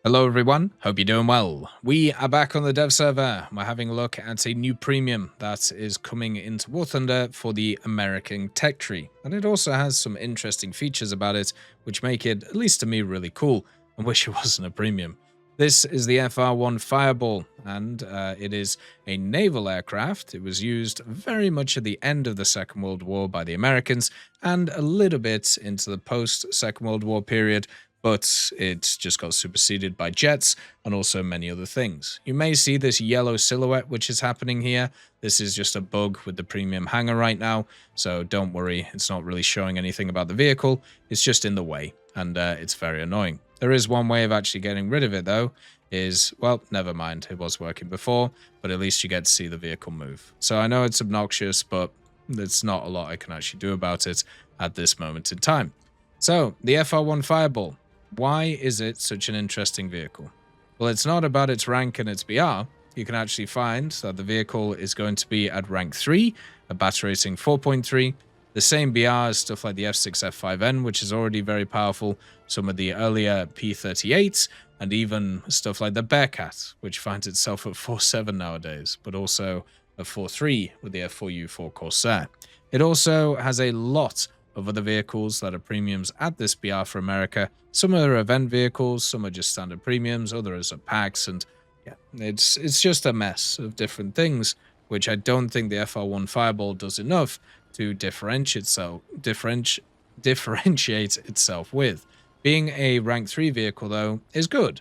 Hello everyone, hope you're doing well. We are back on the dev server. We're having a look at a new premium that is coming into War Thunder for the American tech tree. And it also has some interesting features about it, which make it, at least to me, really cool. I wish it wasn't a premium. This is the FR-1 Fireball, and it is a naval aircraft. It was used very much at the end of the Second World War by the Americans, and a little bit into the post-Second World War period, but it just got superseded by jets and also many other things. You may see this yellow silhouette which is happening here. This is just a bug with the premium hangar right now, so don't worry, it's not really showing anything about the vehicle, it's just in the way, and it's very annoying. There is one way of actually getting rid of it though, well, never mind, it was working before, but at least you get to see the vehicle move. So I know it's obnoxious, but there's not a lot I can actually do about it at this moment in time. So, the FR-1 Fireball. Why is it such an interesting vehicle? Well, it's not about its rank and its BR. You can actually find that the vehicle is going to be at rank 3, a battle rating 4.3, the same BR as stuff like the F6 F5N, which is already very powerful, some of the earlier P38s, and even stuff like the Bearcat, which finds itself at 4.7 nowadays, but also a 4.3 with the F4U4 Corsair. It also has a lot of other vehicles that are premiums at this BR for America. Some are event vehicles, some are just standard premiums, others are packs, and yeah, it's just a mess of different things, which I don't think the FR-1 Fireball does enough to differentiate itself with. Being a rank 3 vehicle, though, is good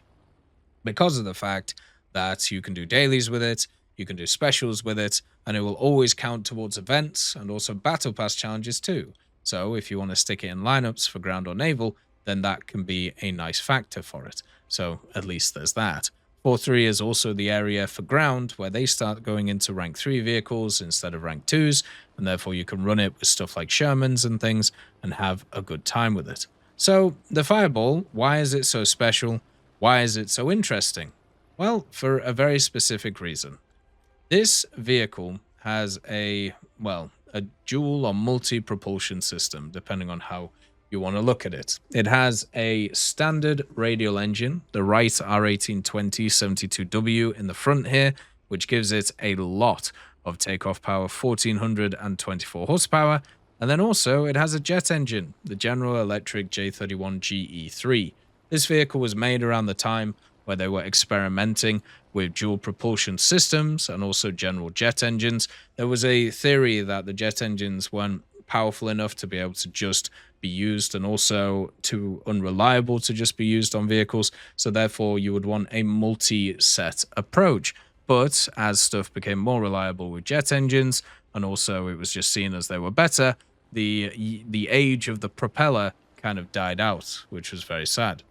because of the fact that you can do dailies with it, you can do specials with it, and it will always count towards events and also battle pass challenges too. So if you want to stick it in lineups for ground or naval, then that can be a nice factor for it. So at least there's that. 4.3 is also the area for ground where they start going into rank 3 vehicles instead of rank 2s, and therefore you can run it with stuff like Shermans and things and have a good time with it. So the Fireball, why is it so special? Why is it so interesting? Well, for a very specific reason. This vehicle has a dual or multi-propulsion system, depending on how you want to look at it. It has a standard radial engine, the Wright R1820-72W in the front here, which gives it a lot of takeoff power, 1424 horsepower, and then also it has a jet engine, the General Electric J31GE3. This vehicle was made around the time where they were experimenting with dual propulsion systems and also general jet engines. There was a theory that the jet engines weren't powerful enough to be able to just be used and also too unreliable to just be used on vehicles, so therefore you would want a multi-set approach. But as stuff became more reliable with jet engines, and also it was just seen as they were better, the age of the propeller kind of died out, which was very sad.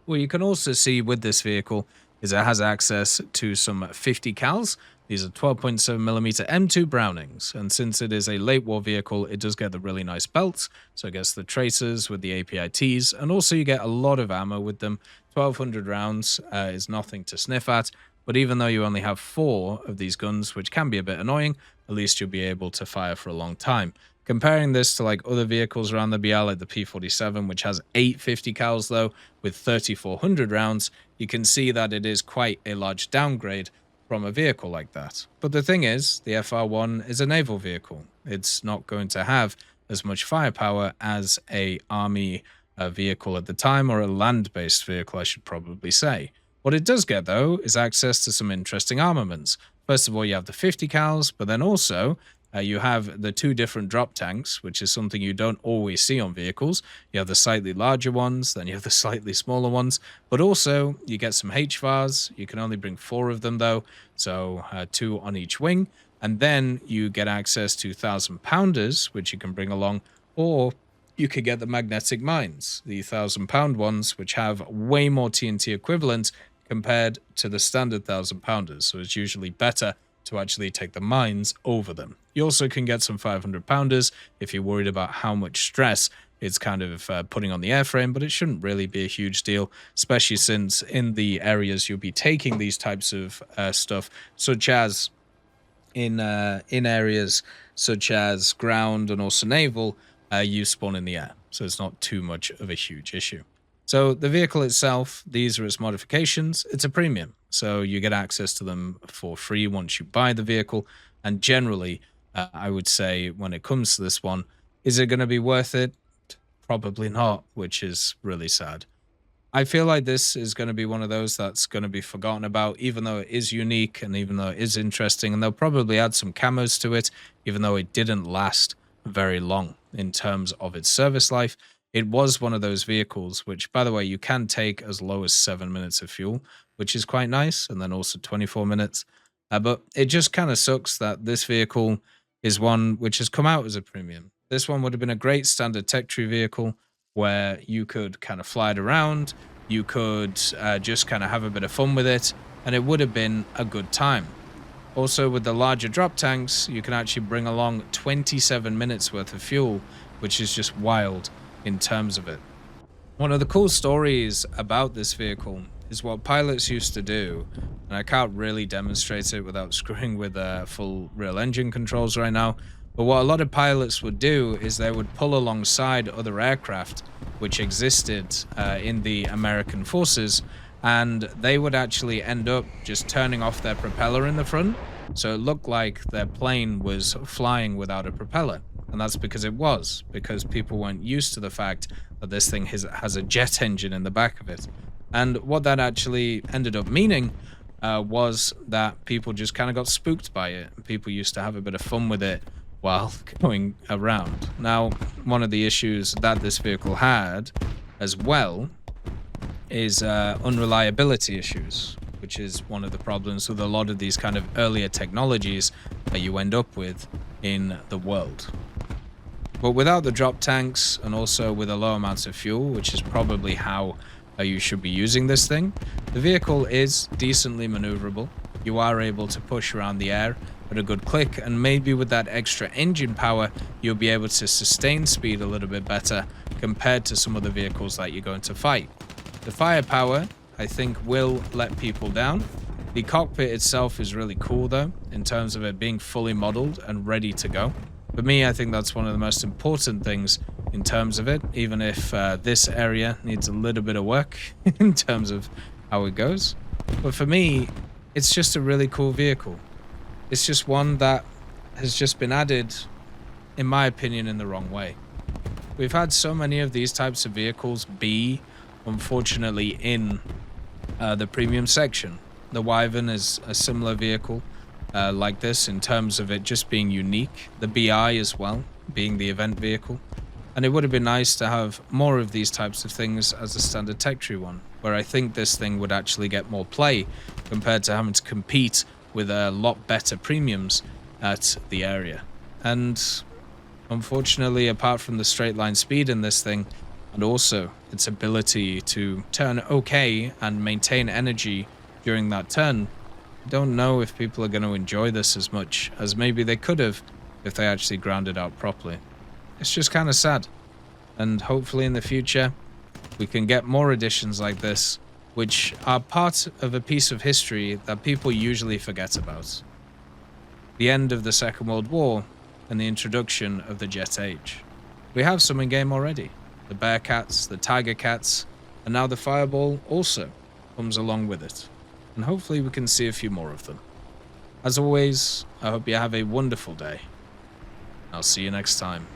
What you can also see with this vehicle is it has access to some 50 cals. These are 12.7mm M2 Brownings, and since it is a late war vehicle, it does get the really nice belts, so it gets the tracers with the APITs, and also you get a lot of ammo with them. 1200 rounds is nothing to sniff at, but even though you only have 4 of these guns, which can be a bit annoying, at least you'll be able to fire for a long time. Comparing this to like other vehicles around the BR, like the P47, which has 850 cals though, with 3400 rounds, you can see that it is quite a large downgrade from a vehicle like that. But the thing is, the FR-1 is a naval vehicle. It's not going to have as much firepower as a army vehicle at the time, or a land-based vehicle, I should probably say. What it does get though is access to some interesting armaments. First of all, you have the 50 cals, but then also you have the 2 different drop tanks, which is something you don't always see on vehicles. You have the slightly larger ones, then you have the slightly smaller ones, but also you get some HVARs. You can only bring 4 of them though, so 2 on each wing, and then you get access to 1000-pounders, which you can bring along, or you could get the magnetic mines, the 1000-pound ones, which have way more TNT equivalent compared to the standard 1000-pounders, so it's usually better to actually take the mines over them. You also can get some 500-pounders if you're worried about how much stress it's kind of putting on the airframe, but it shouldn't really be a huge deal, especially since in the areas you'll be taking these types of stuff, such as in areas such as ground and also naval, you spawn in the air, so it's not too much of a huge issue. So the vehicle itself, these are its modifications. It's a premium, so you get access to them for free once you buy the vehicle. And generally, I would say when it comes to this one, is it going to be worth it? Probably not, which is really sad. I feel like this is going to be one of those that's going to be forgotten about, even though it is unique and even though it is interesting. And they'll probably add some camos to it, even though it didn't last very long in terms of its service life. It was one of those vehicles, which, by the way, you can take as low as 7 minutes of fuel, which is quite nice, and then also 24 minutes. But it just kind of sucks that this vehicle is one which has come out as a premium. This one would have been a great standard tech tree vehicle where you could kind of fly it around, you could just kind of have a bit of fun with it, and it would have been a good time. Also, with the larger drop tanks, you can actually bring along 27 minutes worth of fuel, which is just wild in terms of it. One of the cool stories about this vehicle is what pilots used to do, and I can't really demonstrate it without screwing with full real engine controls right now. But what a lot of pilots would do is they would pull alongside other aircraft which existed in the American forces, and they would actually end up just turning off their propeller in the front, so it looked like their plane was flying without a propeller. And that's because people weren't used to the fact that this thing has a jet engine in the back of it. And what that actually ended up meaning was that people just kind of got spooked by it. People used to have a bit of fun with it while going around. Now, one of the issues that this vehicle had as well is unreliability issues, which is one of the problems with a lot of these kind of earlier technologies that you end up with in the world. But without the drop tanks and also with a low amount of fuel, which is probably how you should be using this thing, the vehicle is decently maneuverable. You are able to push around the air at a good click, and maybe with that extra engine power, you'll be able to sustain speed a little bit better compared to some of the vehicles that you're going to fight. The firepower, I think, will let people down. The cockpit itself is really cool though, in terms of it being fully modeled and ready to go. For me, I think that's one of the most important things in terms of it, even if this area needs a little bit of work in terms of how it goes. But for me, it's just a really cool vehicle. It's just one that has just been added, in my opinion, in the wrong way. We've had so many of these types of vehicles be, unfortunately, in the premium section. The Wyvern is a similar vehicle like this in terms of it just being unique. The BI as well, being the event vehicle. And it would have been nice to have more of these types of things as a standard tech tree one, where I think this thing would actually get more play compared to having to compete with a lot better premiums at the area. And unfortunately, apart from the straight line speed in this thing, and also its ability to turn okay and maintain energy during that turn, I don't know if people are going to enjoy this as much as maybe they could have if they actually ground it out properly. It's just kind of sad. And hopefully in the future, we can get more editions like this, which are part of a piece of history that people usually forget about. The end of the Second World War and the introduction of the jet age. We have some in-game already. The Bearcats, the Tiger Cats, and now the Fireball also comes along with it. And hopefully we can see a few more of them. As always, I hope you have a wonderful day. I'll see you next time.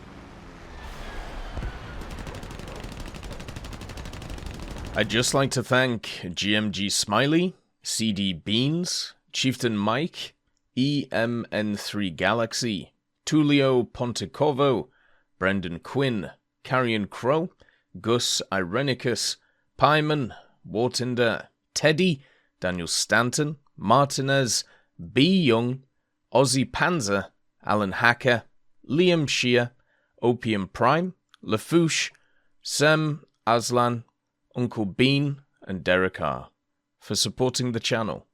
I'd just like to thank GMG Smiley, CD Beans, Chieftain Mike, EMN3 Galaxy, Tulio Pontecorvo, Brendan Quinn, Carrion Crow, Gus Irenicus, Pyman, Wartinder, Teddy, Daniel Stanton, Martinez, B. Young, Ozzy Panzer, Alan Hacker, Liam Shear, Opium Prime, Lafouche, Sem, Aslan, Uncle Bean, and Derek R. for supporting the channel.